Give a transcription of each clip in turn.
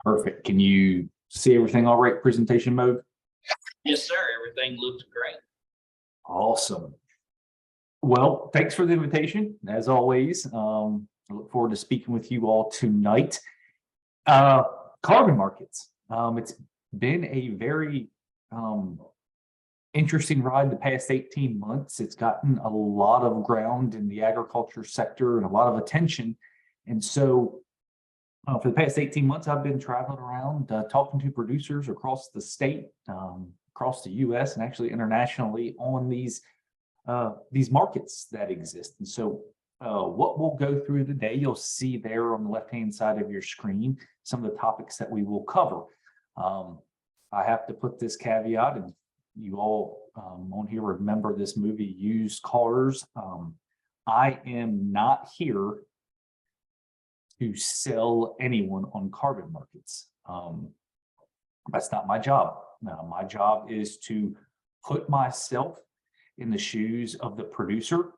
Perfect. Can you see everything all right, presentation mode? Yes, sir. Everything looks great. Awesome. Well, thanks for the invitation, as always. I look forward to speaking with you all tonight. Uh, Carbon markets. It's been a very interesting ride the past 18 months. It's gotten a lot of ground in the agriculture sector and a lot of attention. And so for the past 18 months, I've been traveling around talking to producers across the state, across the US, and actually internationally on these markets that exist. And so what we'll go through today, you'll see there on the left-hand side of your screen, some of the topics that we will cover. I have to put this caveat, and you all on here remember this movie, Used Cars. I am not here to sell anyone on carbon markets. That's not my job. My job is to put myself in the shoes of the producer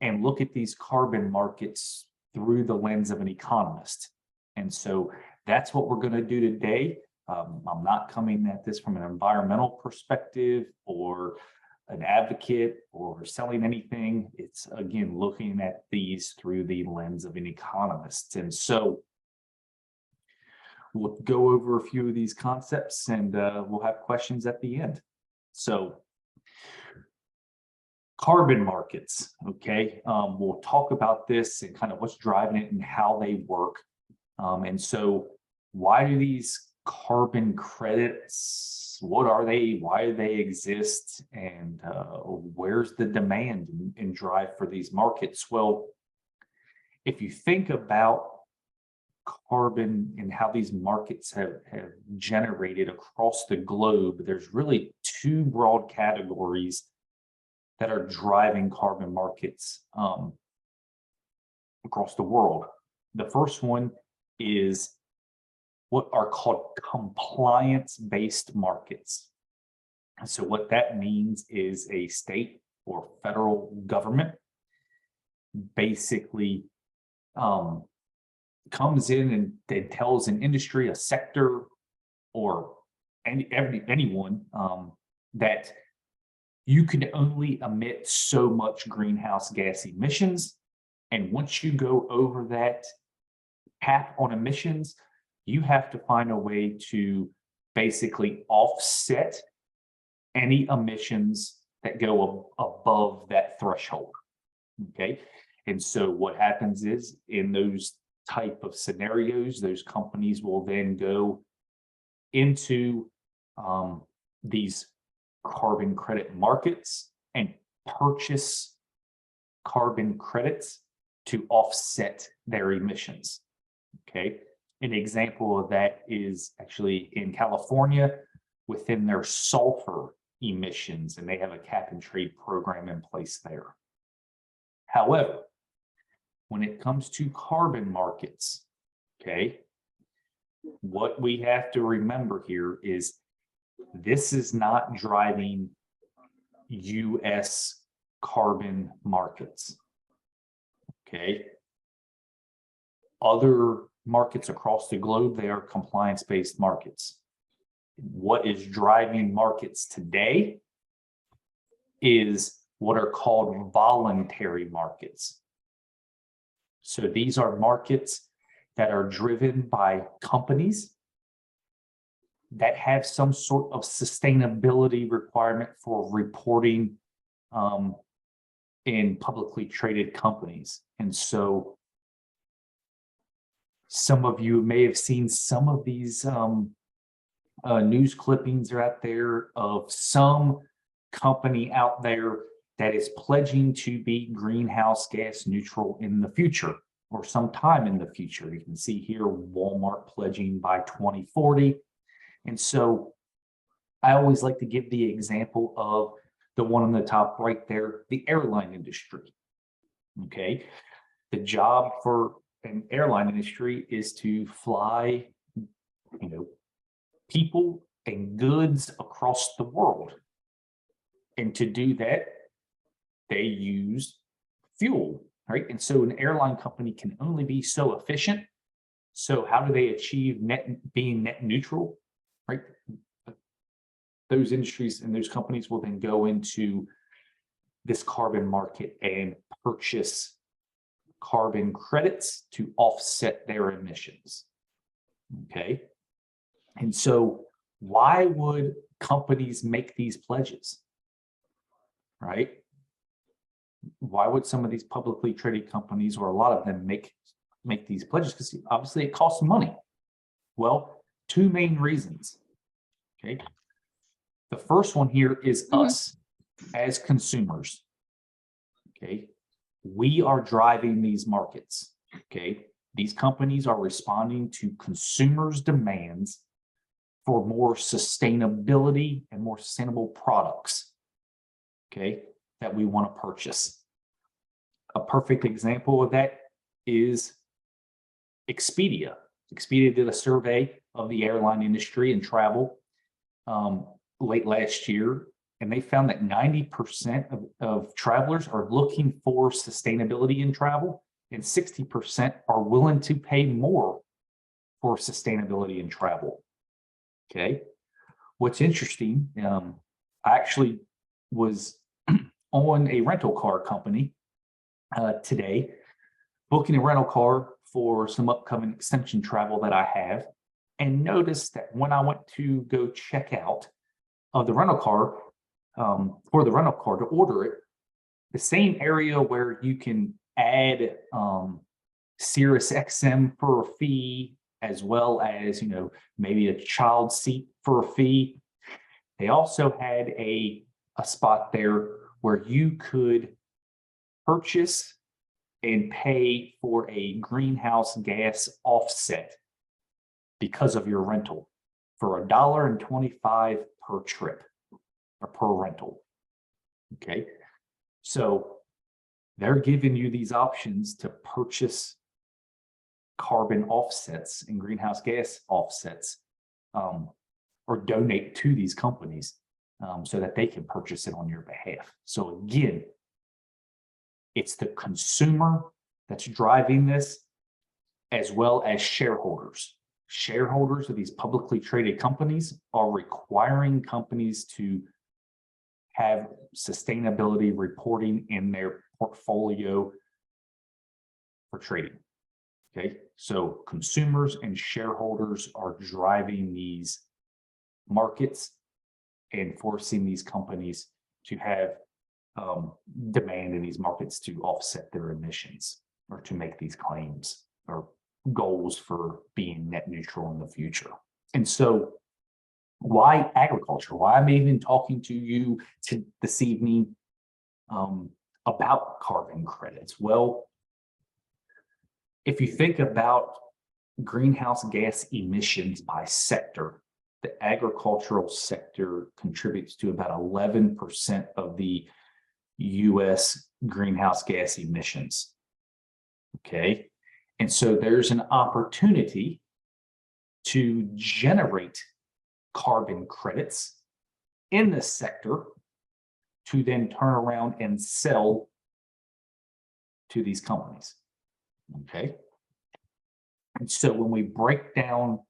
and look at these carbon markets through the lens of an economist. And so that's what we're going to do today. I'm not coming at this from an environmental perspective or an advocate or selling anything. It's, again, looking at these through the lens of an economist. And so we'll go over a few of these concepts and we'll have questions at the end. So carbon markets, okay? We'll talk about this and kind of what's driving it and how they work. And so why do these carbon credits, what are they, why do they exist, and where's the demand and drive for these markets? Well, if you think about carbon and how these markets have generated across the globe, there's really two broad categories that are driving carbon markets across the world. The first one is what are called compliance-based markets. And so what that means is a state or federal government basically comes in and they tells an industry, a sector, or anyone that you can only emit so much greenhouse gas emissions. And once you go over that cap on emissions, you have to find a way to basically offset any emissions that go above that threshold, okay? And so what happens is in those type of scenarios, those companies will then go into these carbon credit markets and purchase carbon credits to offset their emissions, okay? An example of that is actually in California within their sulfur emissions, and they have a cap and trade program in place there. However, when it comes to carbon markets, okay, what we have to remember here is this is not driving US carbon markets, okay? Other markets across the globe, they are compliance-based markets. What is driving markets today is what are called voluntary markets. So these are markets that are driven by companies that have some sort of sustainability requirement for reporting in publicly traded companies. And so some of you may have seen some of these news clippings are out there of some company out there that is pledging to be greenhouse gas neutral in the future or sometime in the future. You can see here Walmart pledging by 2040. And so I always like to give the example of the one on the top right there, the airline industry. Okay, the job for an airline industry is to fly, people and goods across the world. And to do that, they use fuel, right? And so an airline company can only be so efficient, So how do they achieve being net neutral, right? Those industries and those companies will then go into this carbon market and purchase carbon credits to offset their emissions. Okay. And so why would companies make these pledges? Right? Why would some of these publicly traded companies, or a lot of them, make these pledges? Because obviously it costs money. Well, two main reasons. Okay. The first one here is us as consumers. Okay. We are driving these markets. Okay. These companies are responding to consumers' demands for more sustainability and more sustainable products. Okay. That we want to purchase. A perfect example of that is Expedia. Expedia did a survey of the airline industry and travel late last year, and they found that 90% of travelers are looking for sustainability in travel, and 60% are willing to pay more for sustainability in travel. Okay. What's interesting, I actually was on a rental car company today, booking a rental car for some upcoming extension travel that I have, and noticed that when I went to go check out of the rental car, for the rental car to order it, the same area where you can add Sirius XM for a fee, as well as, maybe a child seat for a fee. They also had a spot there where you could purchase and pay for a greenhouse gas offset because of your rental for $1.25 per trip or per rental. Okay. So they're giving you these options to purchase carbon offsets and greenhouse gas offsets, or donate to these companies so that they can purchase it on your behalf. So again, it's the consumer that's driving this, as well as shareholders. Shareholders of these publicly traded companies are requiring companies to have sustainability reporting in their portfolio for trading. Okay, so consumers and shareholders are driving these markets and forcing these companies to have demand in these markets to offset their emissions, or to make these claims or goals for being net neutral in the future. And so why agriculture? Why I'm even talking to you this evening about carbon credits? Well, if you think about greenhouse gas emissions by sector, the agricultural sector contributes to about 11% of the US greenhouse gas emissions. Okay. And so there's an opportunity to generate carbon credits in this sector to then turn around and sell to these companies. Okay. And so when we break down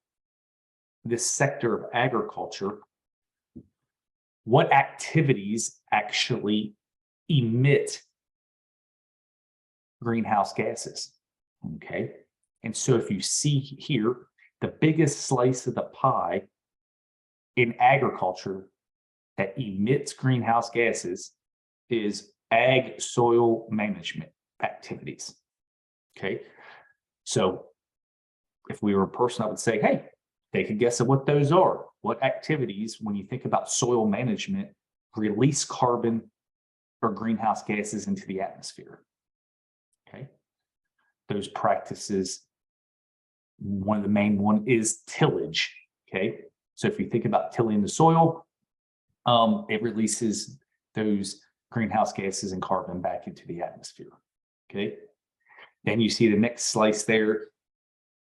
this sector of agriculture, what activities actually emit greenhouse gases? Okay. And so if you see here, the biggest slice of the pie in agriculture that emits greenhouse gases is ag soil management activities. Okay. So if we were a person, I would say, hey, take a guess at what those are. What activities, when you think about soil management, release carbon or greenhouse gases into the atmosphere? Okay. Those practices, one of the main one is tillage. Okay. So if you think about tilling the soil, it releases those greenhouse gases and carbon back into the atmosphere. Okay. Then you see the next slice there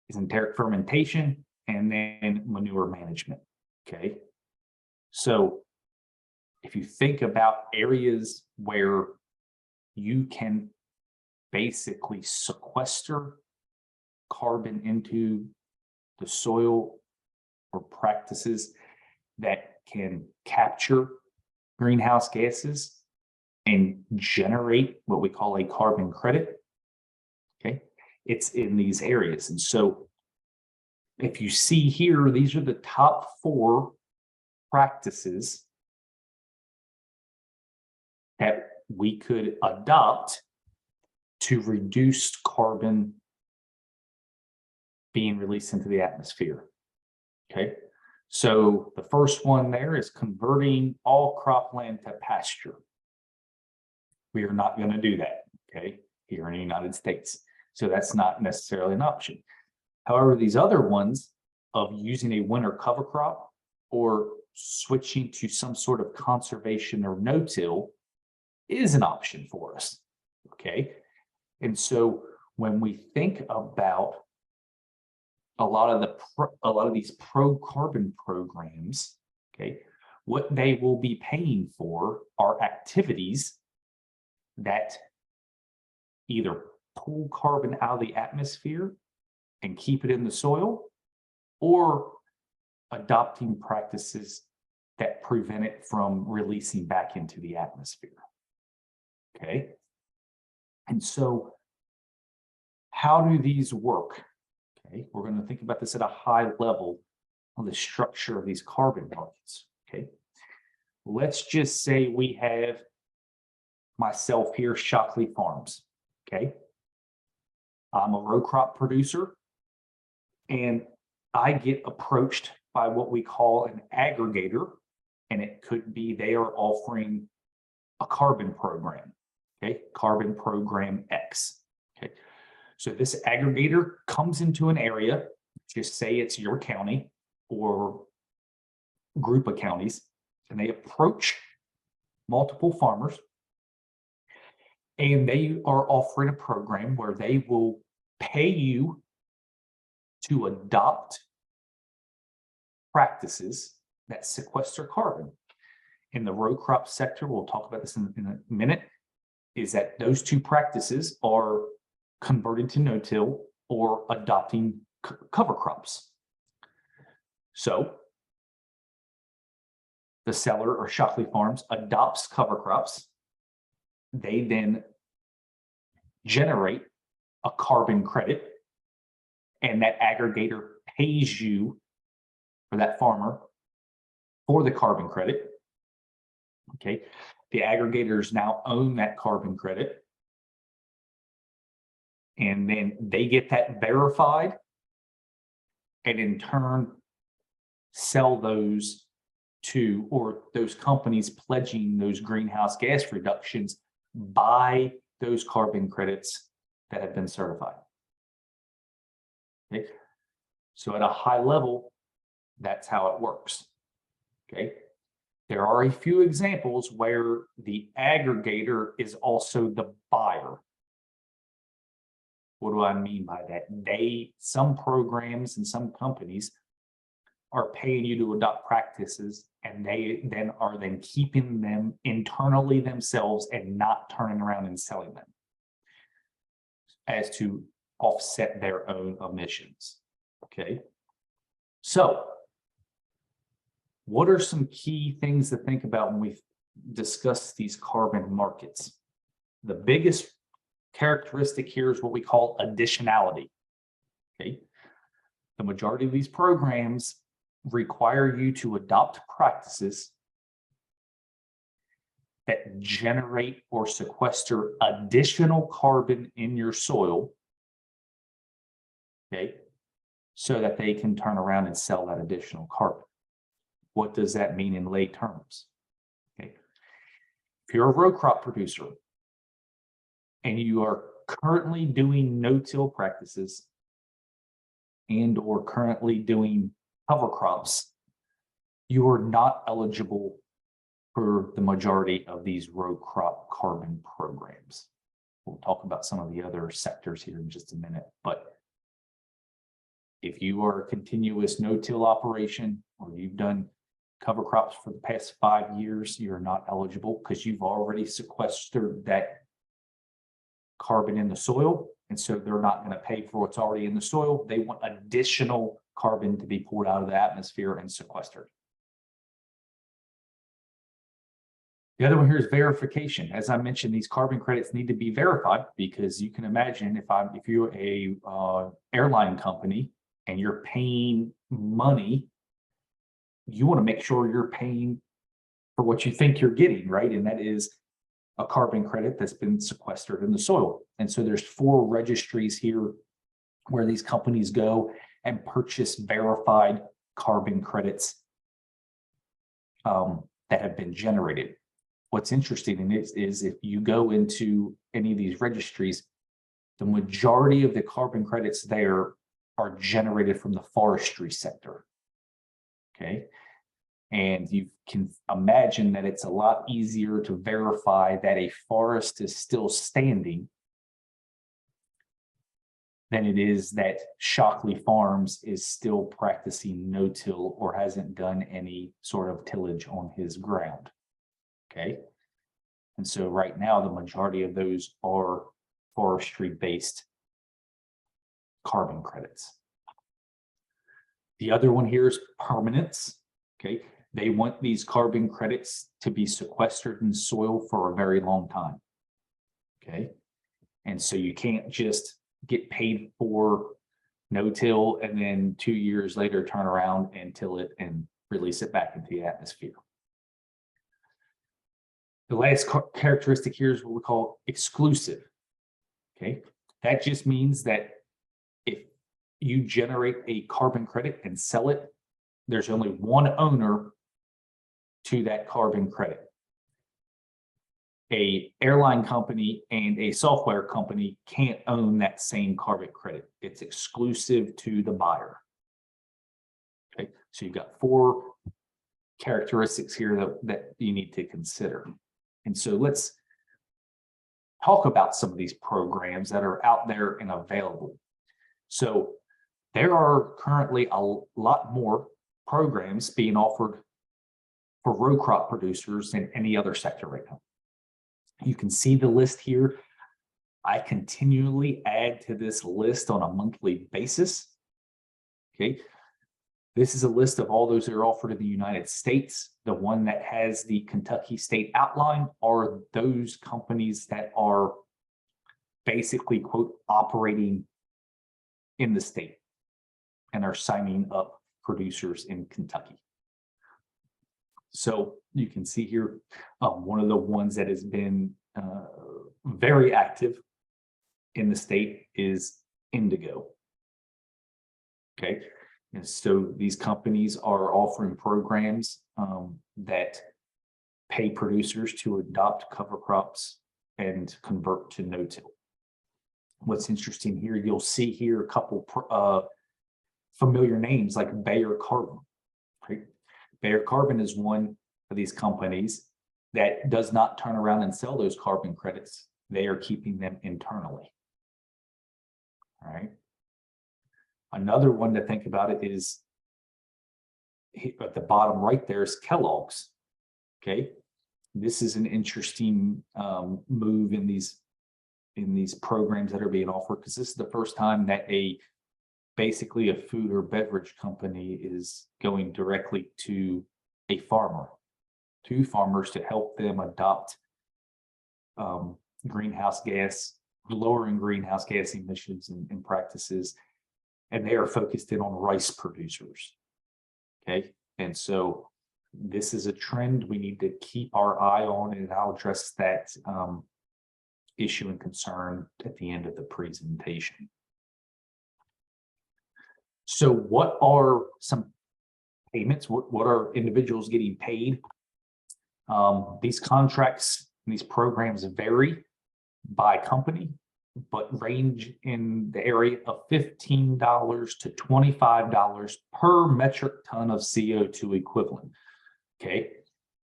is enteric fermentation, and then manure management. Okay. So if you think about areas where you can basically sequester carbon into the soil or practices that can capture greenhouse gases and generate what we call a carbon credit. Okay, it's in these areas. And so if you see here, these are the top 4 practices that we could adopt to reduce carbon being released into the atmosphere. Okay, so the first one there is converting all cropland to pasture. We are not going to do that, okay, here in the United States. So that's not necessarily an option. However, these other ones of using a winter cover crop or switching to some sort of conservation or no-till is an option for us, okay? And so when we think about a lot of these pro-carbon programs, okay, what they will be paying for are activities that either pull carbon out of the atmosphere and keep it in the soil, or adopting practices that prevent it from releasing back into the atmosphere. Okay. And so how do these work? Okay, we're going to think about this at a high level on the structure of these carbon markets. Okay, let's just say we have myself here, Shockley Farms. Okay, I'm a row crop producer, and I get approached by what we call an aggregator, and it could be they are offering a carbon program. Okay, carbon program X. Okay, so this aggregator comes into an area, just say it's your county or group of counties, and they approach multiple farmers, and they are offering a program where they will pay you to adopt practices that sequester carbon. In the row crop sector, we'll talk about this in a minute, is that those 2 practices are converting to no-till or adopting cover crops. So the seller or Shockley Farms adopts cover crops. They then generate a carbon credit, and that aggregator pays you, for that farmer, for the carbon credit. Okay, the aggregators now own that carbon credit, and then they get that verified, and in turn sell those to, or those companies pledging those greenhouse gas reductions buy those carbon credits that have been certified. Okay, so at a high level, that's how it works. Okay, there are a few examples where the aggregator is also the buyer. What do I mean by that? Some programs and some companies are paying you to adopt practices, and they then are keeping them internally themselves and not turning around and selling them as to offset their own emissions. Okay, so what are some key things to think about when we discuss these carbon markets? The biggest characteristic here is what we call additionality. Okay, the majority of these programs require you to adopt practices that generate or sequester additional carbon in your soil, okay, so that they can turn around and sell that additional carbon. What does that mean in lay terms? Okay, if you're a row crop producer and you are currently doing no-till practices and or currently doing cover crops, you are not eligible for the majority of these row crop carbon programs. We'll talk about some of the other sectors here in just a minute, but if you are a continuous no-till operation or you've done cover crops for the past 5 years, you're not eligible because you've already sequestered that carbon in the soil. And so they're not going to pay for what's already in the soil. They want additional carbon to be pulled out of the atmosphere and sequestered. The other one here is verification. As I mentioned, these carbon credits need to be verified because you can imagine if you're a airline company and you're paying money, you want to make sure you're paying for what you think you're getting, right? And that is a carbon credit that's been sequestered in the soil. And so there's 4 registries here where these companies go and purchase verified carbon credits that have been generated. What's interesting is if you go into any of these registries, the majority of the carbon credits there are generated from the forestry sector. Okay. And you can imagine that it's a lot easier to verify that a forest is still standing than it is that Shockley Farms is still practicing no-till or hasn't done any sort of tillage on his ground. Okay. And so right now, the majority of those are forestry-based carbon credits. The other one here is permanence. Okay. They want these carbon credits to be sequestered in soil for a very long time. Okay. And so you can't just get paid for no-till and then 2 years later turn around and till it and release it back into the atmosphere. The last characteristic here is what we call exclusive. Okay. That just means that if you generate a carbon credit and sell it, there's only one owner to that carbon credit. A airline company and a software company can't own that same carbon credit. It's exclusive to the buyer. Okay, so you've got 4 characteristics here that you need to consider. And so let's talk about some of these programs that are out there and available. So there are currently a lot more programs being offered for row crop producers than any other sector right now. You can see the list here. I continually add to this list on a monthly basis. Okay. This is a list of all those that are offered in the United States. The one that has the Kentucky state outline are those companies that are basically, quote, operating in the state and are signing up producers in Kentucky. So you can see here, one of the ones that has been very active in the state is Indigo. Okay, and so these companies are offering programs that pay producers to adopt cover crops and convert to no-till. What's interesting here, you'll see here a couple familiar names like Bayer Carbon. Right? Bayer Carbon is one of these companies that does not turn around and sell those carbon credits. They are keeping them internally. All right. Another one to think about it is at the bottom right there is Kellogg's. Okay. This is an interesting move in these programs that are being offered, because this is the first time that basically a food or beverage company is going directly to a farmer, to farmers to help them adopt lowering greenhouse gas emissions and practices. And they are focused in on rice producers. Okay. And so this is a trend we need to keep our eye on, and I'll address that issue and concern at the end of the presentation. So what are some payments? What are individuals getting paid? These contracts and these programs vary by company, but range in the area of $15 to $25 per metric ton of CO2 equivalent. Okay,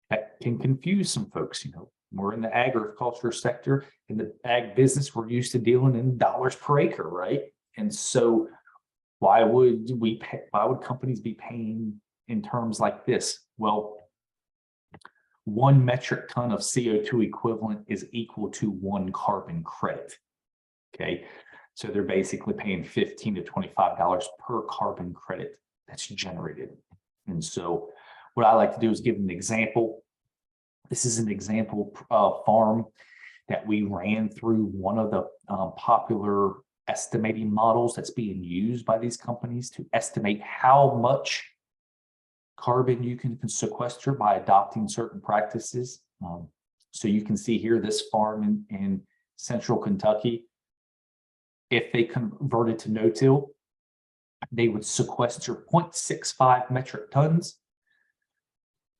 that can confuse some folks. We're in the agriculture sector. In the ag business, we're used to dealing in dollars per acre, right? And so why would companies be paying in terms like this? Well, 1 metric ton of CO2 equivalent is equal to 1 carbon credit. Okay, so they're basically paying $15 to $25 per carbon credit that's generated. And so what I like to do is give an example. This is an example farm that we ran through one of the popular estimating models that's being used by these companies to estimate how much carbon you can sequester by adopting certain practices. So you can see here this farm in central Kentucky, if they converted to no-till, they would sequester 0.65 metric tons.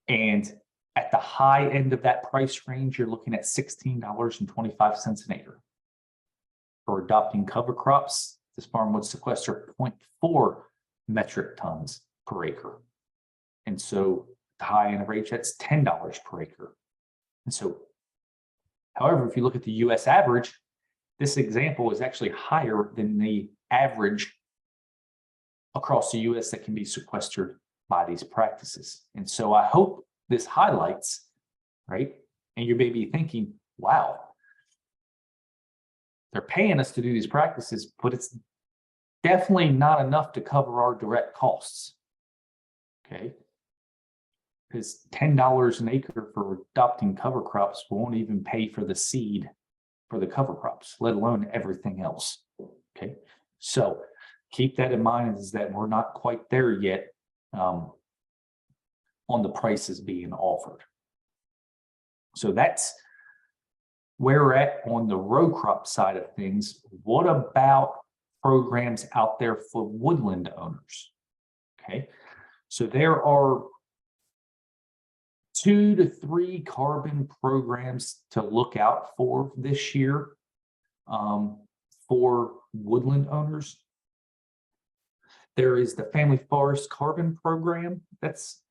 And at the high end of that price range, you're looking at $16.25 an acre. For adopting cover crops, this farm would sequester 0.4 metric tons per acre. And so the high end of range, that's $10 per acre. And so, however, if you look at the US average, this example is actually higher than the average across the US that can be sequestered by these practices. And so I hope this highlights, right? And you may be thinking, wow, they're paying us to do these practices, but it's definitely not enough to cover our direct costs. Okay. Because $10 an acre for adopting cover crops won't even pay for the seed for the cover crops, let alone everything else. Okay. So keep that in mind, is that we're not quite there yet on the prices being offered. So that's where we're at on the row crop side of things. What about programs out there for woodland owners? Okay, so there are 2 to 3 carbon programs to look out for this year for woodland owners. There is the Family Forest Carbon Program that's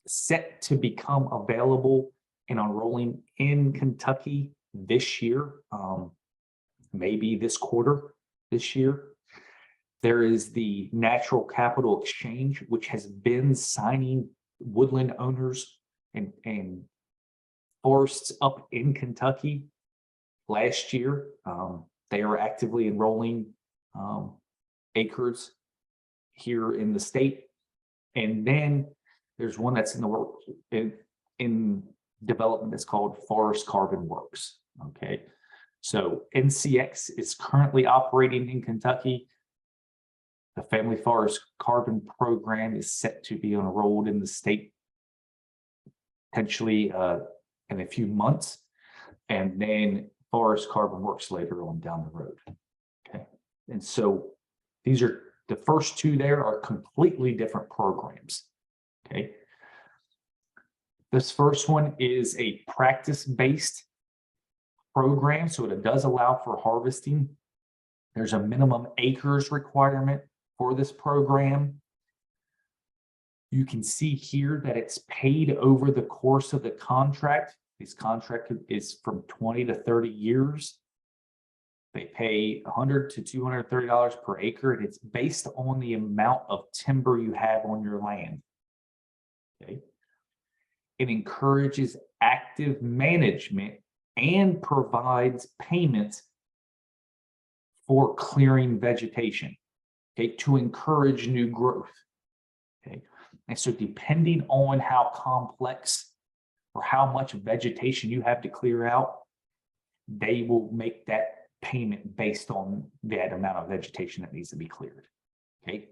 set to become available and enrolling in Kentucky this year, maybe this quarter this year. There is the Natural Capital Exchange, which has been signing woodland owners and forests up in Kentucky last year. They are actively enrolling acres here in the state. And then there's one that's in the work in development that's called Forest Carbon Works. Okay, so NCX is currently operating in Kentucky. The Family Forest Carbon Program is set to be enrolled in the state potentially in a few months, and then Forest Carbon Works later on down the road. Okay, and so these are the first 2 there are completely different programs. Okay. This first one is a practice-based program, so it does allow for harvesting. There's a minimum acres requirement for this program. You can see here that it's paid over the course of the contract. This contract is from 20 to 30 years. They pay $100 to $230 per acre, and it's based on the amount of timber you have on your land. Okay. It encourages active management and provides payments for clearing vegetation, okay, to encourage new growth. Okay. And so depending on how complex or how much vegetation you have to clear out, they will make that payment based on that amount of vegetation that needs to be cleared. Okay.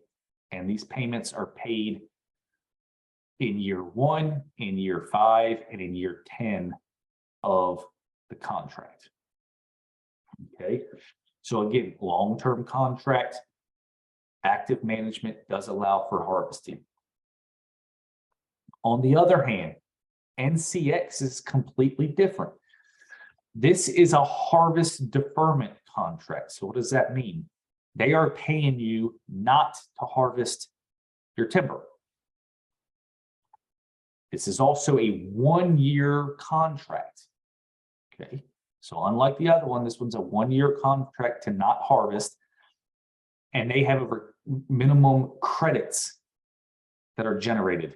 And these payments are paid in year 1, in year 5, and in year 10 of the contract. Okay. So again, long-term contract, active management does allow for harvesting. On the other hand, NCX is completely different. This is a harvest deferment contract. So what does that mean? They are paying you not to harvest your timber. This is also a 1-year contract. Okay. So unlike the other one, this one's a 1-year contract to not harvest. And they have minimum credits that are generated,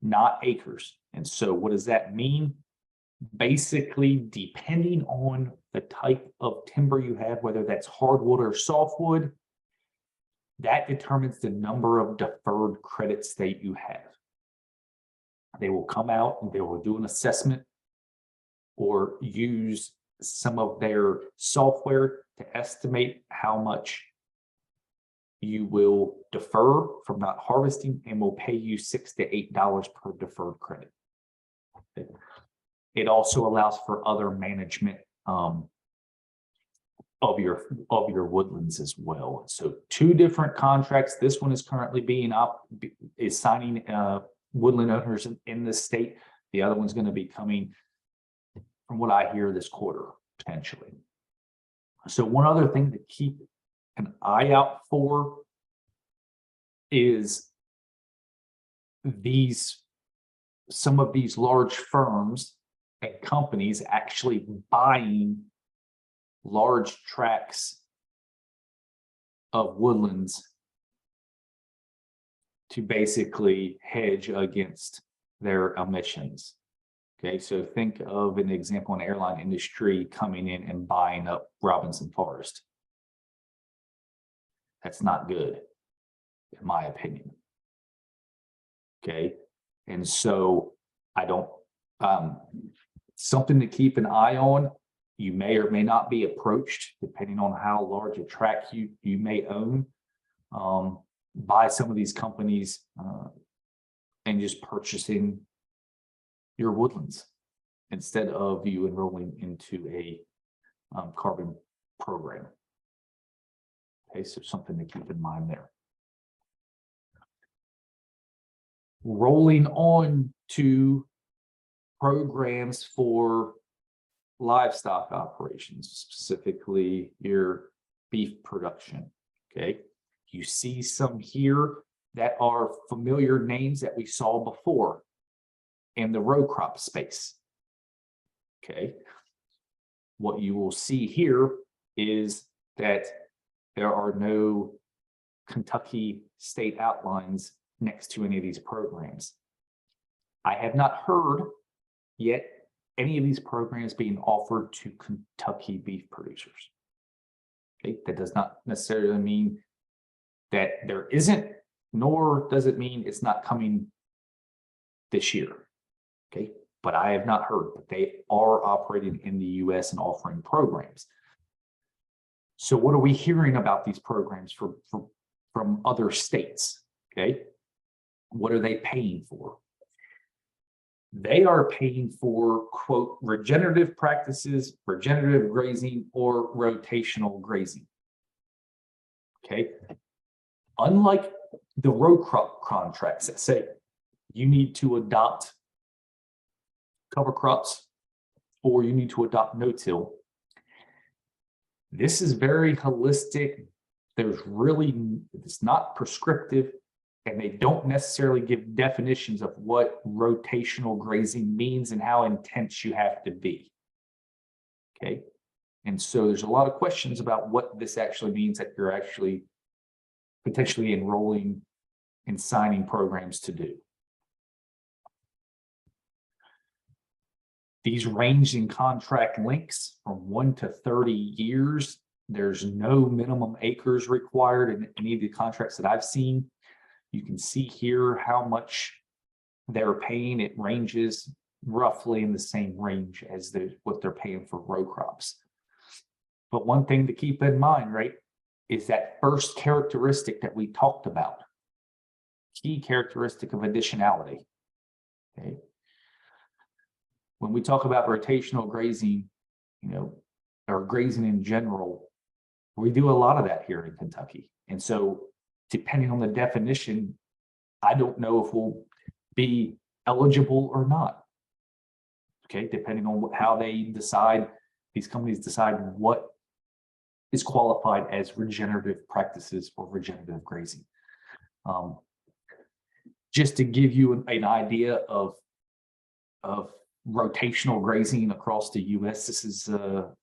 not acres. And so what does that mean? Basically, depending on the type of timber you have, whether that's hardwood or softwood, That determines the number of deferred credits that you have. They will come out and they will do an assessment or use some of their software to estimate how much you will defer from not harvesting, and will pay you $6 to $8 per deferred credit. It also allows for other management of your woodlands as well. So 2 different contracts. This one is currently signing woodland owners in this state. The other one's going to be coming, from what I hear, this quarter potentially. So one other thing to keep an eye out for is some of these large firms and companies actually buying large tracts of woodlands to basically hedge against their emissions. Okay, so think of an example in the airline industry coming in and buying up Robinson Forest. That's not good, in my opinion. Okay, and so I don't, something to keep an eye on. You may or may not be approached, depending on how large a tract you may own, by some of these companies and just purchasing your woodlands instead of you enrolling into a carbon program. Okay, so something to keep in mind there. Rolling on to programs for livestock operations, specifically your beef production. Okay, you see some here that are familiar names that we saw before in the row crop space. Okay, what you will see here is that there are no Kentucky state outlines next to any of these programs. I have not heard yet any of these programs being offered to Kentucky beef producers. Okay, that does not necessarily mean that there isn't, nor does it mean it's not coming this year. Okay, but I have not heard, but they are operating in the US and offering programs. So what are we hearing about these programs from other states? Okay, what are they paying for? They are paying for, quote, regenerative practices, regenerative grazing, or rotational grazing. Okay, unlike the row crop contracts that say you need to adopt cover crops or you need to adopt no-till, this is very holistic. It's not prescriptive, and they don't necessarily give definitions of what rotational grazing means and how intense you have to be. Okay, and so there's a lot of questions about what this actually means that you're actually potentially enrolling and signing programs to do. These range in contract lengths from 1 to 30 years. There's no minimum acres required in any of the contracts that I've seen. You can see here how much they're paying. It ranges roughly in the same range as what they're paying for row crops. But one thing to keep in mind, right, is that first characteristic that we talked about, key characteristic of additionality. Okay, when we talk about rotational grazing, or grazing in general, we do a lot of that here in Kentucky. And so depending on the definition, I don't know if we'll be eligible or not. Okay, depending on how these companies decide what is qualified as regenerative practices or regenerative grazing. Just to give you an idea of rotational grazing across the US, this is a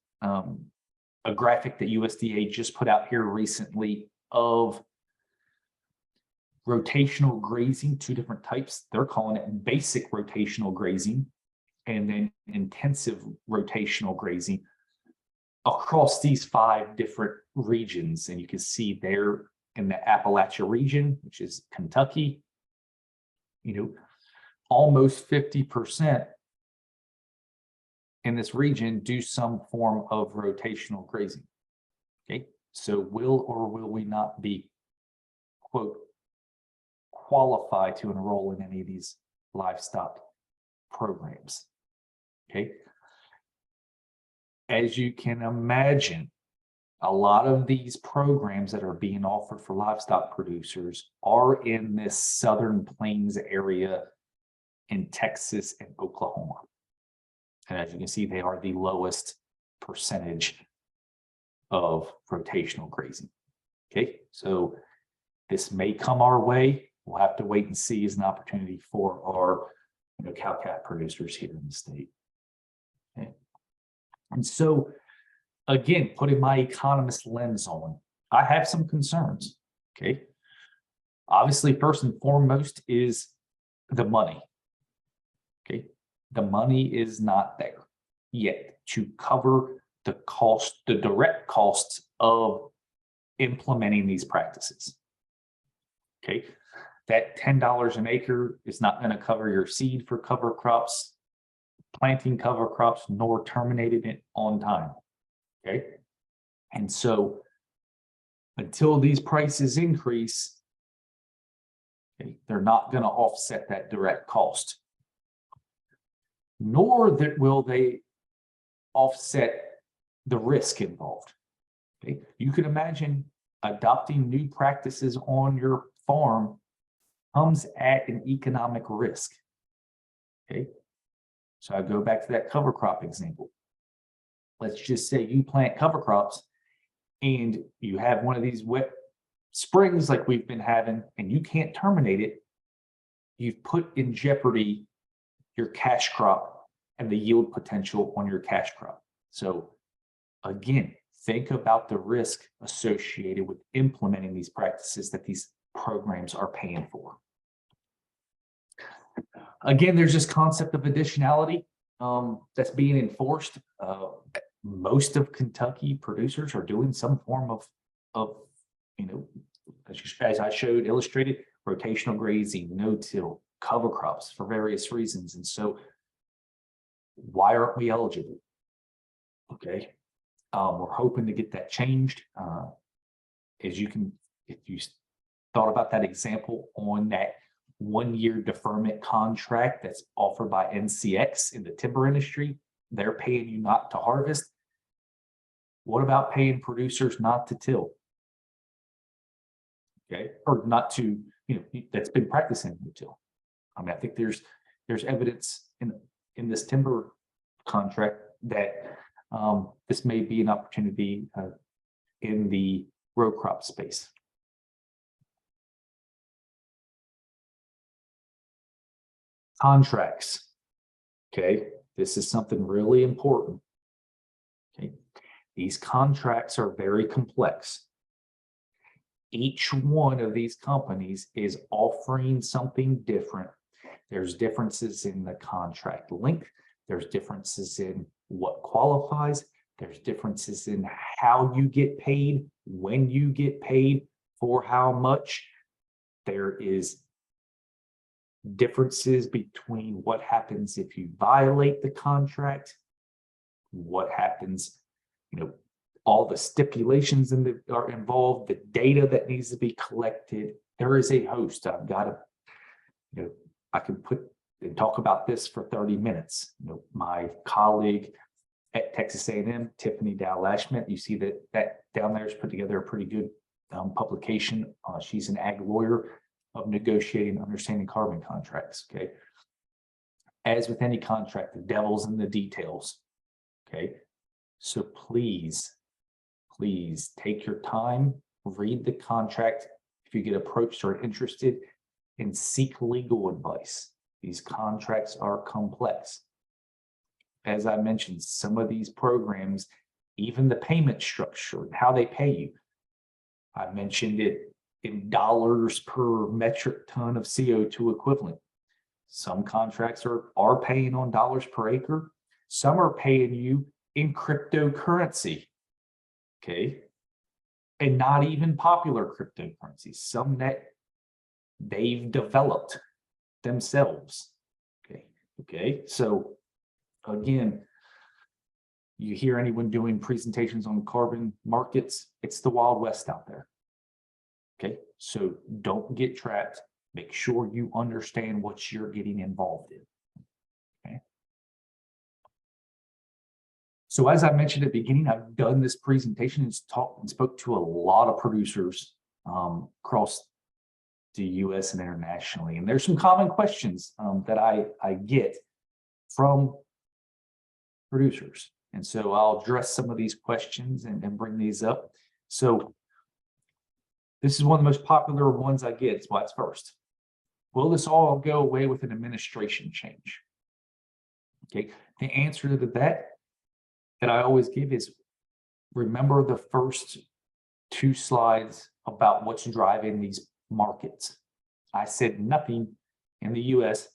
graphic that USDA just put out here recently of rotational grazing, 2 different types. They're calling it basic rotational grazing and then intensive rotational grazing across these 5 different regions. And you can see there in the Appalachia region, which is Kentucky, almost 50% in this region do some form of rotational grazing. Okay, so will or will we not be, quote, qualified to enroll in any of these livestock programs? Okay. As you can imagine, a lot of these programs that are being offered for livestock producers are in this Southern Plains area in Texas and Oklahoma. And as you can see, they are the lowest percentage of rotational grazing. Okay, so this may come our way. We'll have to wait and see as an opportunity for our cow-calf producers here in the state. Okay. And so, again, putting my economist lens on, I have some concerns. Okay, obviously, first and foremost is the money. Okay, the money is not there yet to cover the cost, the direct costs of implementing these practices. Okay, that $10 an acre is not going to cover your seed for cover crops, planting cover crops, nor terminating it on time. Okay, and so until these prices increase, okay, they're not going to offset that direct cost, nor will they offset the risk involved. Okay, you can imagine adopting new practices on your farm comes at an economic risk. Okay, so I go back to that cover crop example. Let's just say you plant cover crops and you have one of these wet springs like we've been having, and you can't terminate it. You've put in jeopardy your cash crop and the yield potential on your cash crop. So again, think about the risk associated with implementing these practices that these programs are paying for. Again, there's this concept of additionality that's being enforced. Most of Kentucky producers are doing some form of as I showed, illustrated, rotational grazing, no-till, cover crops for various reasons. And so why aren't we eligible? Okay, we're hoping to get that changed. If you thought about that example on that 1-year deferment contract that's offered by NCX in the timber industry, they're paying you not to harvest. What about paying producers not to till? Okay, or not to, that's been practicing no till. I mean, I think there's evidence in this timber contract that this may be an opportunity in the row crop space. Contracts. Okay, this is something really important. Okay, these contracts are very complex. Each one of these companies is offering something different. There's differences in the contract length. There's differences in what qualifies. There's differences in how you get paid, when you get paid, for how much. There is differences between what happens if you violate the contract, what happens, all the stipulations are involved, the data that needs to be collected. There is a host. I've got to, I can put and talk about this for 30 minutes. My colleague at Texas A&M, Tiffany Dow-Lashmet, you see that down there is put together a pretty good publication. She's an ag lawyer of negotiating, understanding carbon contracts. Okay, as with any contract, the devil's in the details. Okay, so please take your time, read the contract. If you get approached or interested, and seek legal advice. These contracts are complex. As I mentioned, some of these programs, even the payment structure, how they pay you. I mentioned it in dollars per metric ton of CO2 equivalent. Some contracts are paying on dollars per acre. Some are paying you in cryptocurrency. Okay. and not even popular cryptocurrencies, some that they've developed themselves. Okay. So again, you hear anyone doing presentations on carbon markets, it's the Wild West out there. Okay, so don't get trapped. Make sure you understand what you're getting involved in. Okay. So as I mentioned at the beginning, I've done this presentation and talked and spoke to a lot of producers across the US and internationally. And there's some common questions that I get from producers. And so I'll address some of these questions and bring these up. So this is one of the most popular ones I get. It's why it's first. Will this all go away with an administration change? Okay, the answer to that I always give is, remember the first two slides about what's driving these markets. I said nothing in the US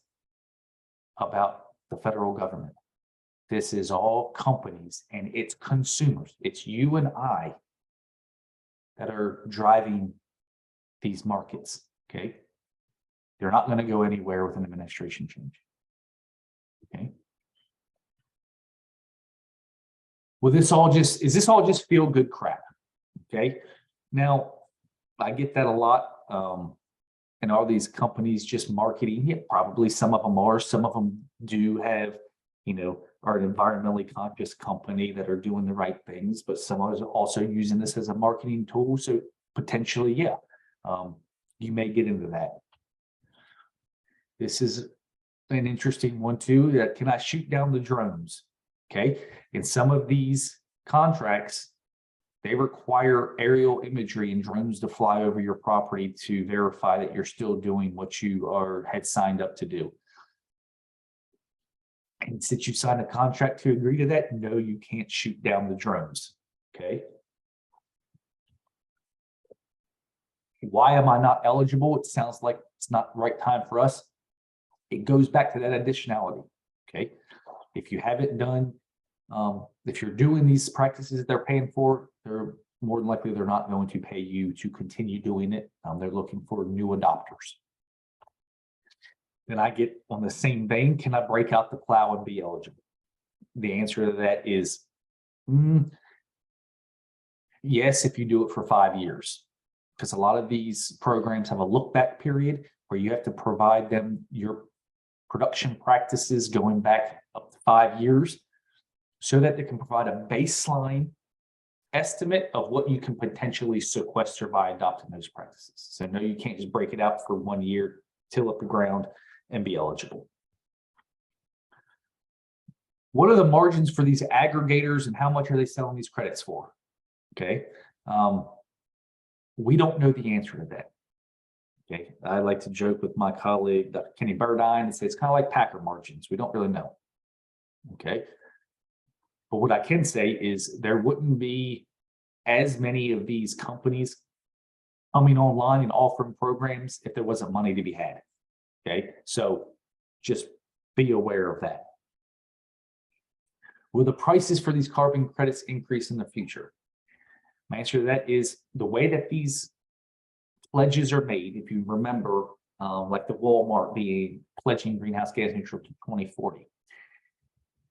about the federal government. This is all companies and it's consumers. It's you and I that are driving these markets. Okay. They're not going to go anywhere with an administration change. Okay. Well, is this all just feel good crap? Okay. Now, I get that a lot. And all these companies just marketing, yeah, probably some of them are, some of them do have, are an environmentally conscious company that are doing the right things, but some are also using this as a marketing tool. So potentially, yeah, you may get into that. This is an interesting one too. That can I shoot down the drones? Okay. In some of these contracts, they require aerial imagery and drones to fly over your property to verify that you're still doing what you had signed up to do. And since you signed a contract to agree to that, no, you can't shoot down the drones. Okay. Why am I not eligible? It sounds like it's not the right time for us. It goes back to that additionality. Okay. If you haven't done, if you're doing these practices that they're paying for, they're more than likely they're not going to pay you to continue doing it. They're looking for new adopters. Then I get on the same vein, can I break out the plow and be eligible? The answer to that is yes, if you do it for 5 years, because a lot of these programs have a look back period where you have to provide them your production practices going back up to 5 years so that they can provide a baseline estimate of what you can potentially sequester by adopting those practices. So no, you can't just break it out for 1 year, till up the ground, and be eligible. What are the margins for these aggregators and how much are they selling these credits for? Okay. We don't know the answer to that. Okay. I like to joke with my colleague, Dr. Kenny Burdine, and say it's kind of like Packer margins. We don't really know. Okay. But what I can say is there wouldn't be as many of these companies coming online and offering programs if there wasn't money to be had. Okay, so just be aware of that. Will the prices for these carbon credits increase in the future? My answer to that is the way that these pledges are made, if you remember, like the Walmart being pledging greenhouse gas neutral to 2040.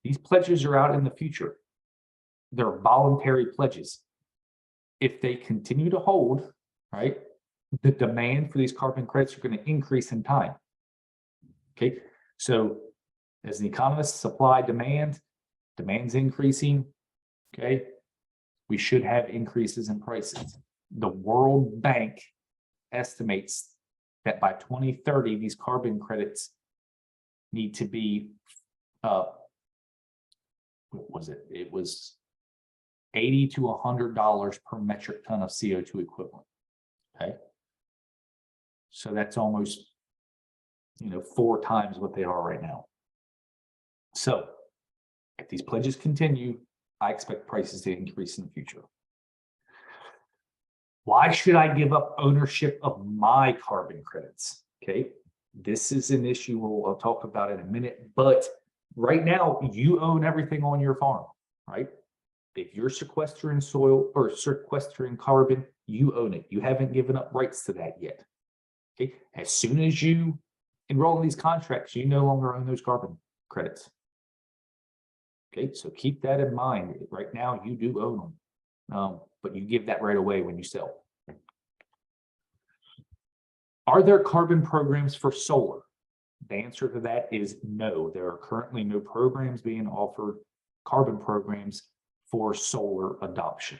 These pledges are out in the future. They're voluntary pledges. If they continue to hold, right, the demand for these carbon credits are going to increase in time. Okay, so as an economist, supply, demand's increasing. Okay, we should have increases in prices. The World Bank estimates that by 2030, these carbon credits need to be, what was it? It was $80 to $100 per metric ton of CO2 equivalent. Okay, so that's almost 4 times what they are right now. So if these pledges continue, I expect prices to increase in the future. Why should I give up ownership of my carbon credits? Okay, this is an issue I'll talk about in a minute, but right now you own everything on your farm, right? If you're sequestering soil or sequestering carbon, you own it. You haven't given up rights to that yet. Okay. As soon as you enroll in these contracts, you no longer own those carbon credits. Okay, so keep that in mind. Right now, you do own them, but you give that right away when you sell. Are there carbon programs for solar? The answer to that is no. There are currently no programs being offered, carbon programs for solar adoption.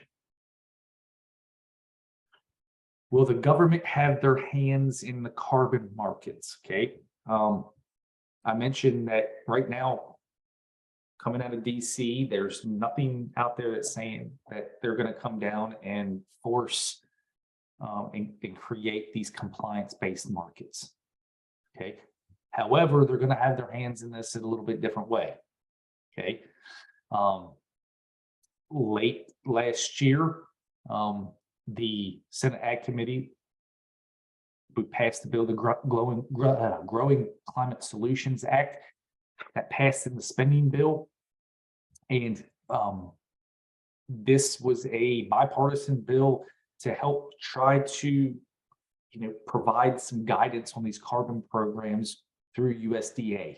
Will the government have their hands in the carbon markets? Okay. I mentioned that right now, coming out of DC, there's nothing out there that's saying that they're going to come down and force and create these compliance-based markets. Okay. However, they're going to have their hands in this in a little bit different way. Okay. Late last year, the Senate Ag Committee passed the bill, the Growing Climate Solutions Act, that passed in the spending bill. And this was a bipartisan bill to help try to, provide some guidance on these carbon programs through USDA.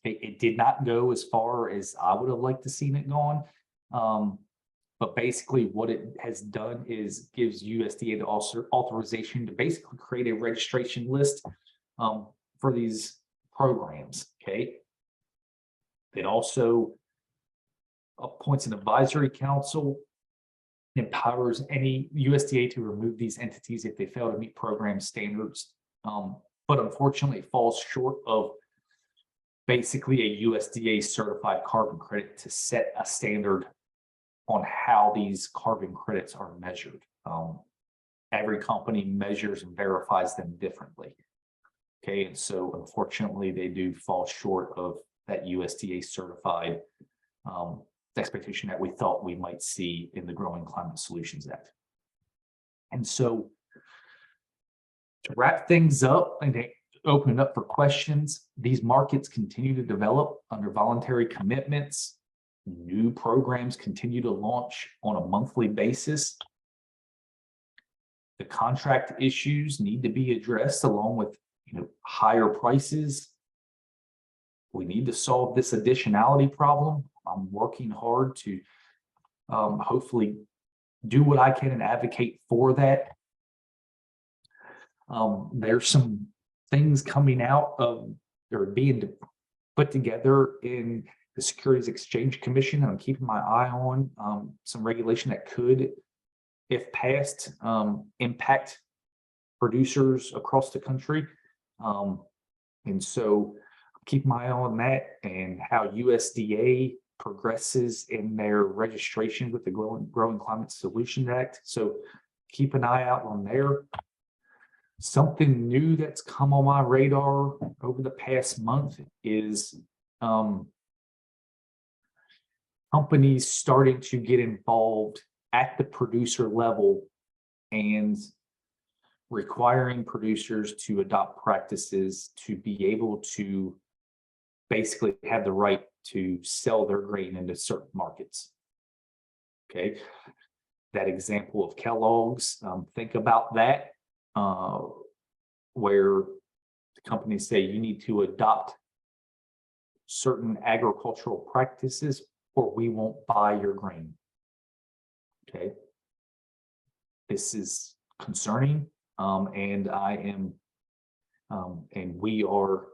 It did not go as far as I would have liked to seen it gone. But basically what it has done is gives USDA the authorization to basically create a registration list for these programs. Okay. It also appoints an advisory council, empowers any USDA to remove these entities if they fail to meet program standards. But unfortunately, it falls short of basically a USDA certified carbon credit to set a standard on how these carbon credits are measured. Every company measures and verifies them differently. Okay, and so unfortunately, they do fall short of that USDA certified expectation that we thought we might see in the Growing Climate Solutions Act. And so to wrap things up and open it up for questions, these markets continue to develop under voluntary commitments. New programs continue to launch on a monthly basis. The contract issues need to be addressed along with higher prices. We need to solve this additionality problem. I'm working hard to hopefully do what I can and advocate for that. There's some things coming out of or being put together in the Securities Exchange Commission. I'm keeping my eye on some regulation that could, if passed, impact producers across the country. And so keep my eye on that and how USDA progresses in their registration with the Growing Climate Solutions Act. So keep an eye out on there. Something new that's come on my radar over the past month is companies starting to get involved at the producer level and requiring producers to adopt practices to be able to basically have the right to sell their grain into certain markets. Okay, that example of Kellogg's, think about that, where the companies say you need to adopt certain agricultural practices or we won't buy your grain. Okay, this is concerning, and I am, and we are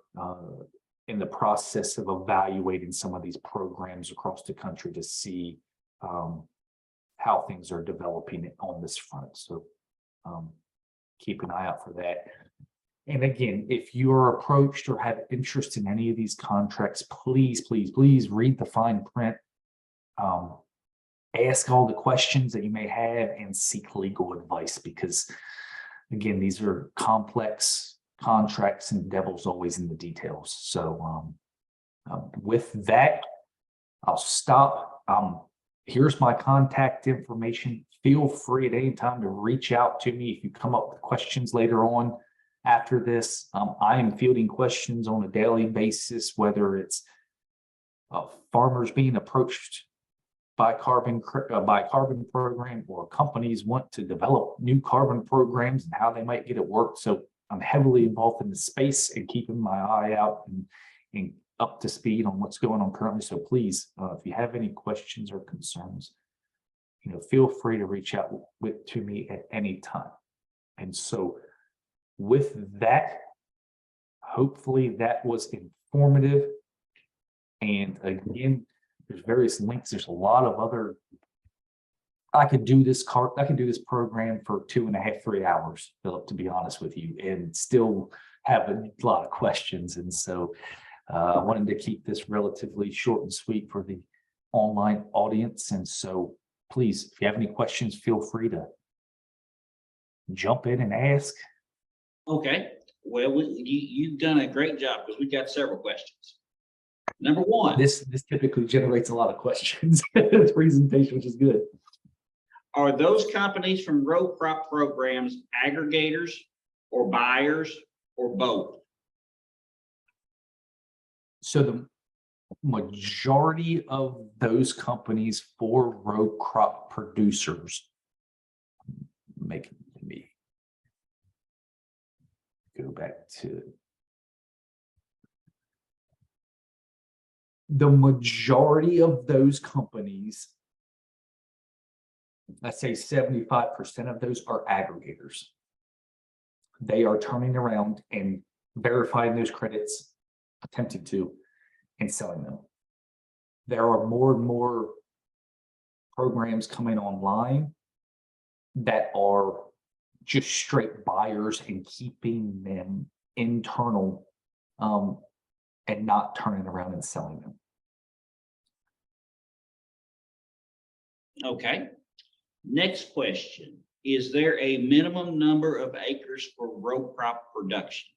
in the process of evaluating some of these programs across the country to see how things are developing on this front. So keep an eye out for that. And again, if you are approached or have interest in any of these contracts, please, please, please read the fine print. Ask all the questions that you may have and seek legal advice, because again, these are complex contracts and the devil's always in the details. So with that, I'll stop. Here's my contact information. Feel free at any time to reach out to me if you come up with questions later on after this. I am fielding questions on a daily basis, whether it's farmers being approached biocarbon program, or companies want to develop new carbon programs and how they might get it worked. So I'm heavily involved in the space and keeping my eye out and up to speed on what's going on currently. So please, if you have any questions or concerns, feel free to reach out to me at any time. And so with that, hopefully that was informative. And again, there's various links. There's a lot of other. I could do this program for 2.5, 3 hours, Philip, to be honest with you, and still have a lot of questions. And so I wanted to keep this relatively short and sweet for the online audience. And so please, if you have any questions, feel free to jump in and ask. Okay, well, you've done a great job because we've got several questions. Number one. This typically generates a lot of questions. This presentation, which is good. Are those companies from row crop programs aggregators or buyers or both? So the majority of those companies for row crop producers, let me go back to the majority of those companies. Let's say 75% of those are aggregators. They are turning around and verifying those credits, attempting to, and selling them. There are more and more programs coming online that are just straight buyers and keeping them internal and not turning around and selling them. Okay. Next question. Is there a minimum number of acres for row crop production?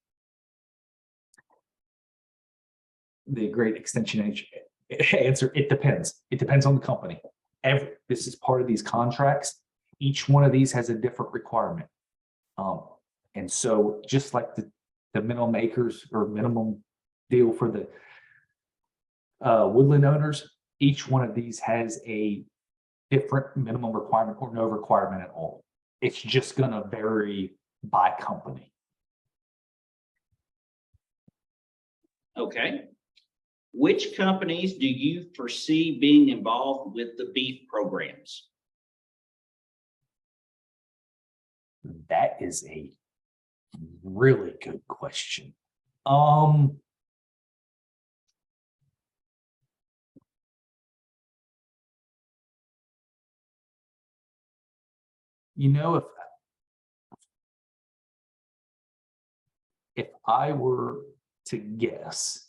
The great extension answer, it depends. It depends on the company. This is part of these contracts. Each one of these has a different requirement. And so just like the minimum acres or minimum deal for the woodland owners, each one of these has a different minimum requirement or no requirement at all. It's just going to vary by company. Okay. Which companies do you foresee being involved with the beef programs? That is a really good question. If I were to guess,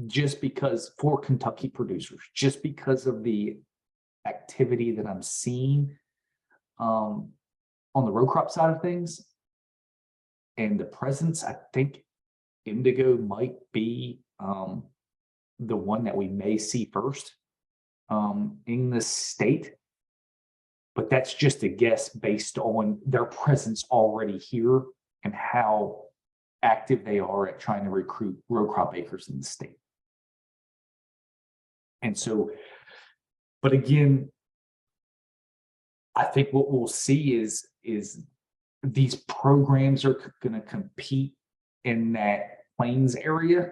just because for Kentucky producers, just because of the activity that I'm seeing on the row crop side of things and the presence, I think indigo might be the one that we may see first in the state. But that's just a guess based on their presence already here and how active they are at trying to recruit row crop acres in the state. And so, but again, I think what we'll see is these programs are going to compete in that plains area,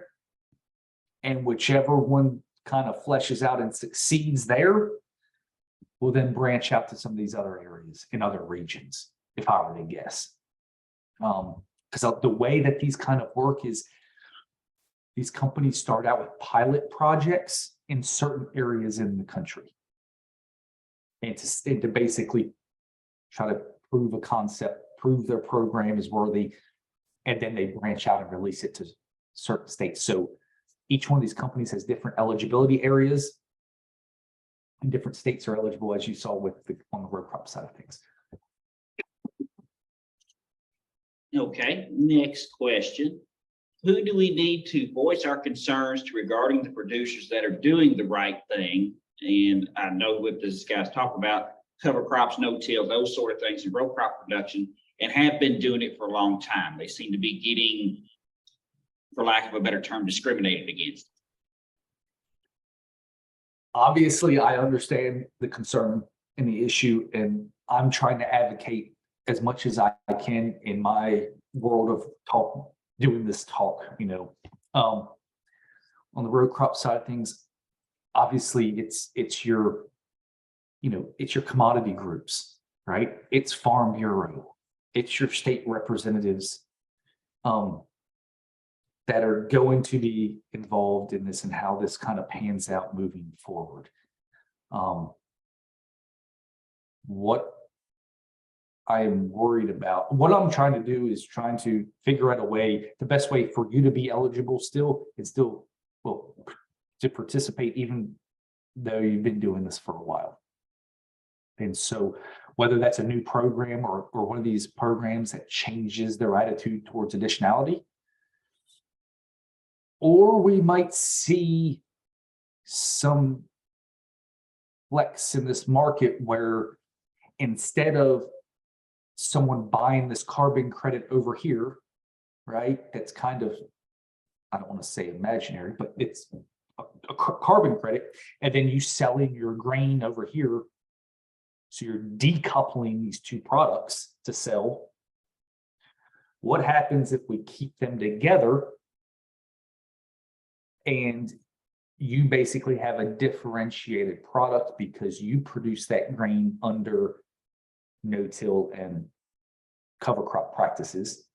and whichever one kind of fleshes out and succeeds there will then branch out to some of these other areas in other regions, if I were to guess. Because the way that these kind of work is these companies start out with pilot projects in certain areas in the country. And to basically try to prove a concept, prove their program is worthy, and then they branch out and release it to certain states. So each one of these companies has different eligibility areas, and different states are eligible, as you saw with on the row crop side of things. Okay, next question. Who do we need to voice our concerns to regarding the producers that are doing the right thing? And I know what this guy's talking about, cover crops, no-till, those sort of things in row crop production, and have been doing it for a long time. They seem to be getting, for lack of a better term, discriminated against. obviously I understand the concern and the issue, and I'm trying to advocate as much as I can in my world of talk, doing this talk, on the row crop side of things. Obviously it's your, it's your commodity groups, right? It's Farm Bureau, it's your state representatives, that are going to be involved in this and how this kind of pans out moving forward. What I am worried about, what I'm trying to do is trying to figure out a way, the best way for you to be eligible still, and still, well, to participate, even though you've been doing this for a while. And so whether that's a new program or one of these programs that changes their attitude towards additionality, or we might see some flex in this market where instead of someone buying this carbon credit over here, right, that's kind of, I don't want to say imaginary, but it's a carbon credit, and then you selling your grain over here. So you're decoupling these two products to sell. What happens if we keep them together and you basically have a differentiated product because you produce that grain under no-till and cover crop practices?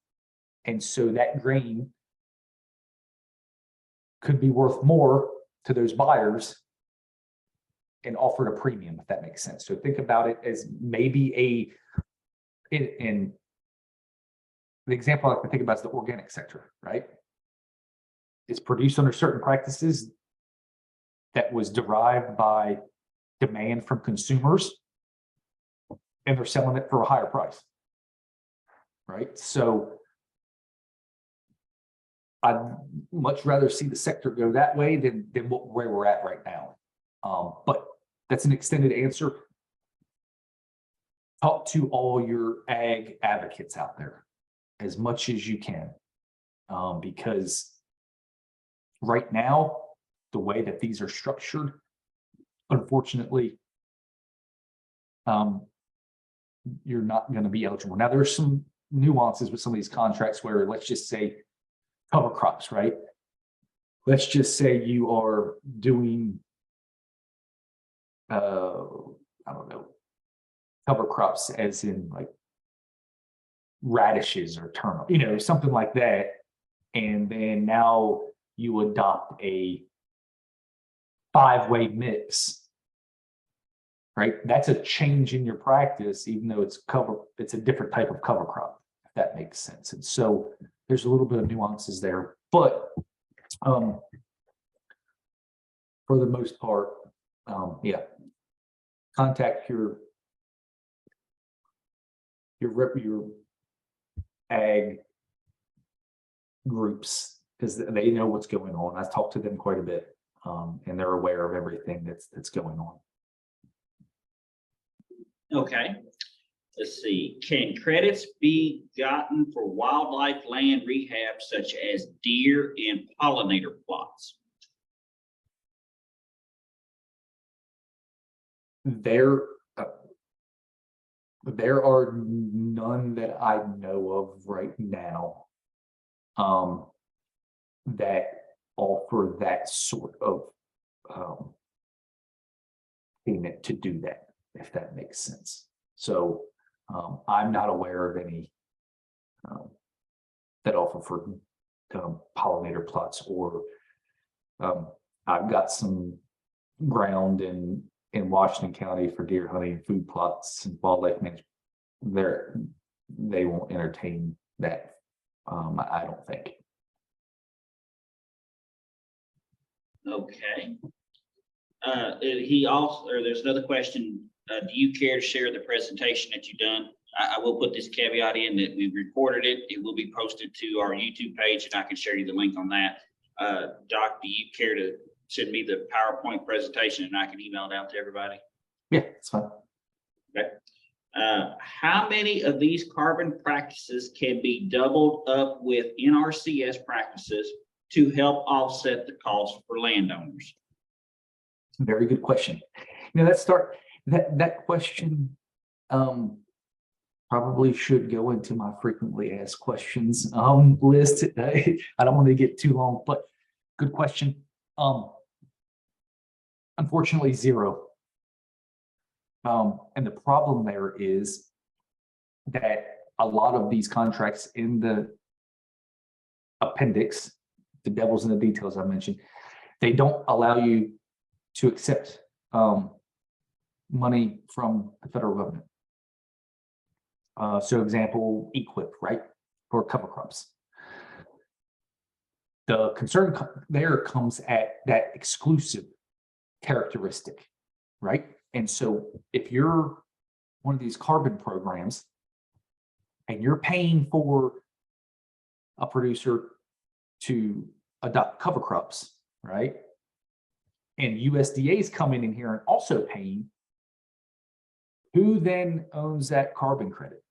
And so that grain could be worth more to those buyers and offered a premium, if that makes sense. So think about it as maybe in the example I can think about is the organic sector, right? It's produced under certain practices that was derived by demand from consumers, and they're selling it for a higher price, right? So I'd much rather see the sector go that way than where we're at right now. But that's an extended answer. Talk to all your ag advocates out there as much as you can, because right now, the way that these are structured, unfortunately, you're not going to be eligible. Now, there's some nuances with some of these contracts where, let's just say, cover crops, right? Let's just say you are doing, I don't know, cover crops as in like radishes or turnip, something like that. And then now you adopt a 5-way mix, right? That's a change in your practice, even though it's a different type of cover crop, if that makes sense. And so there's a little bit of nuances there, but for the most part, yeah, contact your ag groups, because they know what's going on. I've talked to them quite a bit, and they're aware of everything that's going on. Okay, let's see. Can credits be gotten for wildlife land rehab such as deer and pollinator plots? There are none that I know of right now that offer that sort of payment to do that, if that makes sense. So I'm not aware of any that offer for pollinator plots, or I've got some ground in Washington County for deer hunting, food plots, and wildlife management. They won't entertain that. I don't think. Okay. There's another question. Do you care to share the presentation that you've done? I will put this caveat in that we've recorded it. It will be posted to our YouTube page, and I can share you the link on that. Doc, do you care to send me the PowerPoint presentation and I can email it out to everybody? Yeah, it's fine. Okay. How many of these carbon practices can be doubled up with NRCS practices to help offset the cost for landowners? Very good question. Let's start that question. Probably should go into my frequently asked questions list. I don't want to get too long, but good question. Unfortunately, zero. And the problem there is that a lot of these contracts in the appendix, the devil's in the details I mentioned, they don't allow you to accept money from the federal government. So example, equip, right, for cover crops. The concern there comes at that exclusive characteristic, right? And so if you're one of these carbon programs and you're paying for a producer to adopt cover crops, right? And USDA is coming in here and also paying, who then owns that carbon credit?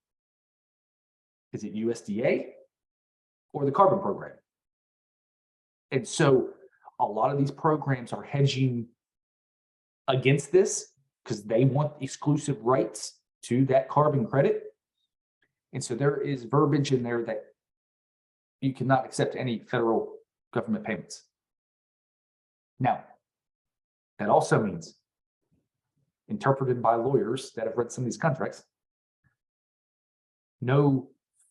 Is it USDA or the carbon program? And so a lot of these programs are hedging against this because they want exclusive rights to that carbon credit. And so there is verbiage in there that you cannot accept any federal government payments. Now, that also means, interpreted by lawyers that have read some of these contracts, no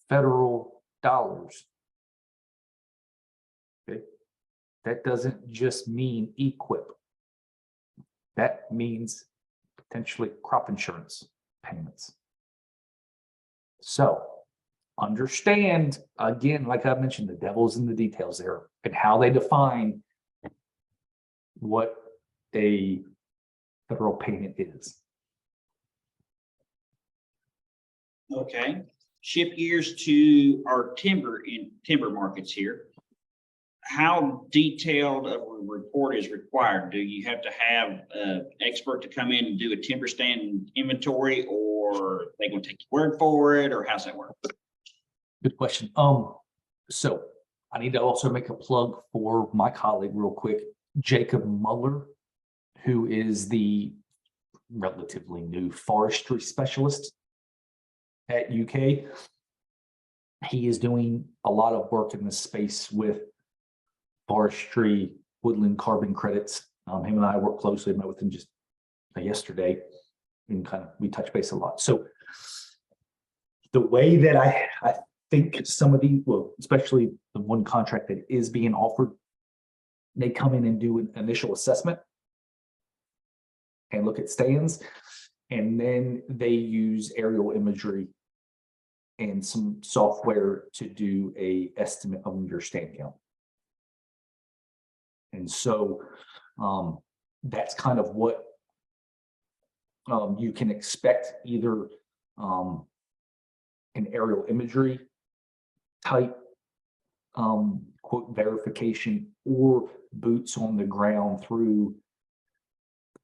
federal dollars. Okay, that doesn't just mean equip. That means potentially crop insurance payments. So understand, again, like I mentioned, the devil's in the details there and how they define what a federal payment is. Okay, shift gears to our timber markets here. How detailed of a report is required? Do you have to have an expert to come in and do a timber stand inventory, or are they going to take your word for it, or how's that work? Good question. So I need to also make a plug for my colleague real quick, Jacob Muller, who is the relatively new forestry specialist at UK. He is doing a lot of work in this space with forestry, woodland carbon credits. Him and I work closely. I met with him just yesterday and we touch base a lot. So the way that I think some of these, well, especially the one contract that is being offered, they come in and do an initial assessment and look at stands, and then they use aerial imagery and some software to do a estimate of your stand count. And so that's kind of what you can expect, either an aerial imagery type quote verification, or boots on the ground through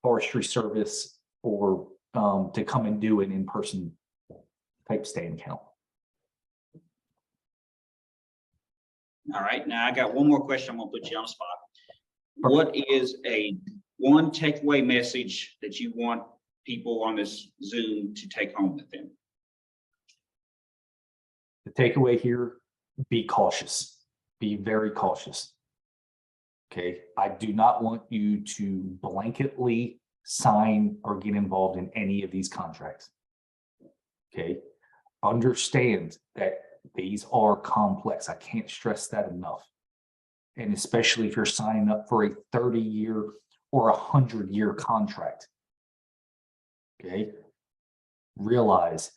Forestry Service, or to come and do an in-person type stand count. All right, now I got one more question. I'm gonna put you on the spot. What is one takeaway message that you want people on this Zoom to take home with them? The takeaway here, be cautious, be very cautious. Okay, I do not want you to blanketly sign or get involved in any of these contracts. Okay, understand that these are complex. I can't stress that enough. And especially if you're signing up for a 30-year or 100-year contract. Okay, realize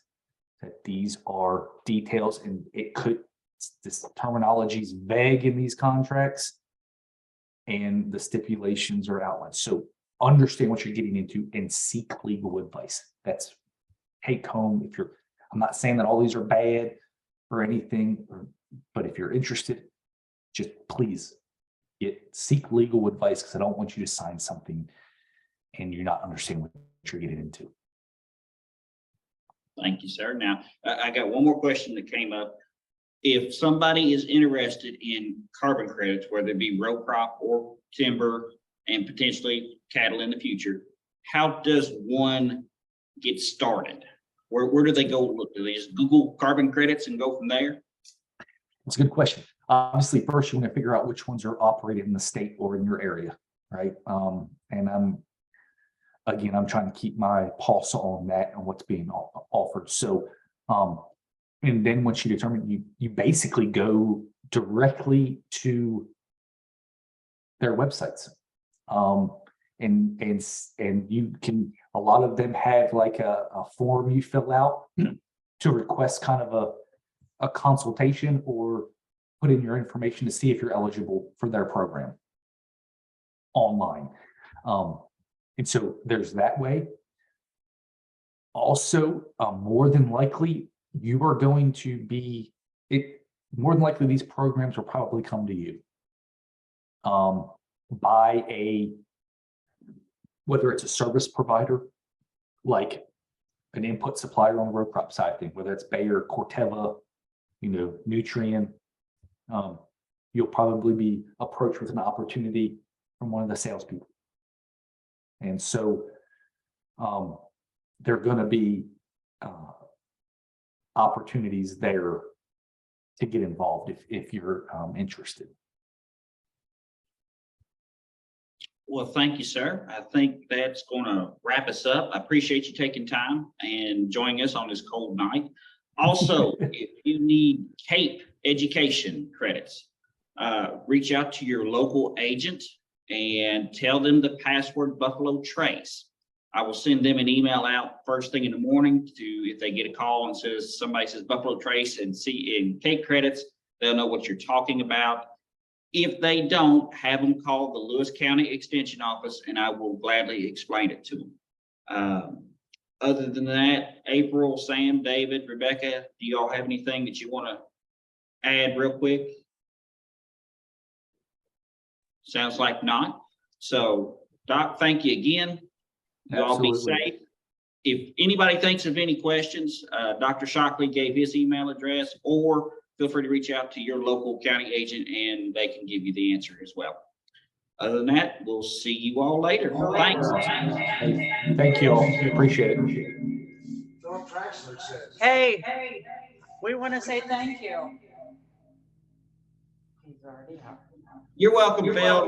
that these are details, and this terminology is vague in these contracts, and the stipulations are outlined. So understand what you're getting into and seek legal advice. That's take home. I'm not saying that all these are bad or anything, but if you're interested, just please seek legal advice, because I don't want you to sign something and you're not understanding what you're getting into. Thank you, sir. Now, I got one more question that came up. If somebody is interested in carbon credits, whether it be row crop or timber, and potentially cattle in the future, how does one get started? Where do they go look? Do they just Google carbon credits and go from there? It's a good question. Obviously, first you want to figure out which ones are operated in the state or in your area, right? And I'm trying to keep my pulse on that and what's being offered. So, and then once you determine, you basically go directly to their websites. And you can, a lot of them have like a form you fill out to request kind of a consultation or put in your information to see if you're eligible for their program online. And so there's that way. Also, more than likely, you are going to be, more than likely these programs will probably come to you by whether it's a service provider, like an input supplier on the row crop side thing, whether it's Bayer, Corteva, Nutrien, you'll probably be approached with an opportunity from one of the salespeople. And so there are going to be opportunities there to get involved if you're interested. Well, thank you, sir. I think that's going to wrap us up. I appreciate you taking time and joining us on this cold night. Also, if you need CAPE education credits, reach out to your local agent and tell them the password Buffalo Trace. I will send them an email out first thing in the morning if they get a call and somebody says Buffalo Trace and see in CAPE credits, they'll know what you're talking about. If they don't, have them call the Lewis County Extension Office and I will gladly explain it to them. Other than that, April, Sam, David, Rebecca, do you all have anything that you want to add real quick? Sounds like not. So, Doc, thank you again. You all be safe. If anybody thinks of any questions, Dr. Shockley gave his email address, or feel free to reach out to your local county agent and they can give you the answer as well. Other than that, we'll see you all later. Thanks. Thank you all. Appreciate it. Hey, we want to say thank you. He's already out. You're welcome, Phil.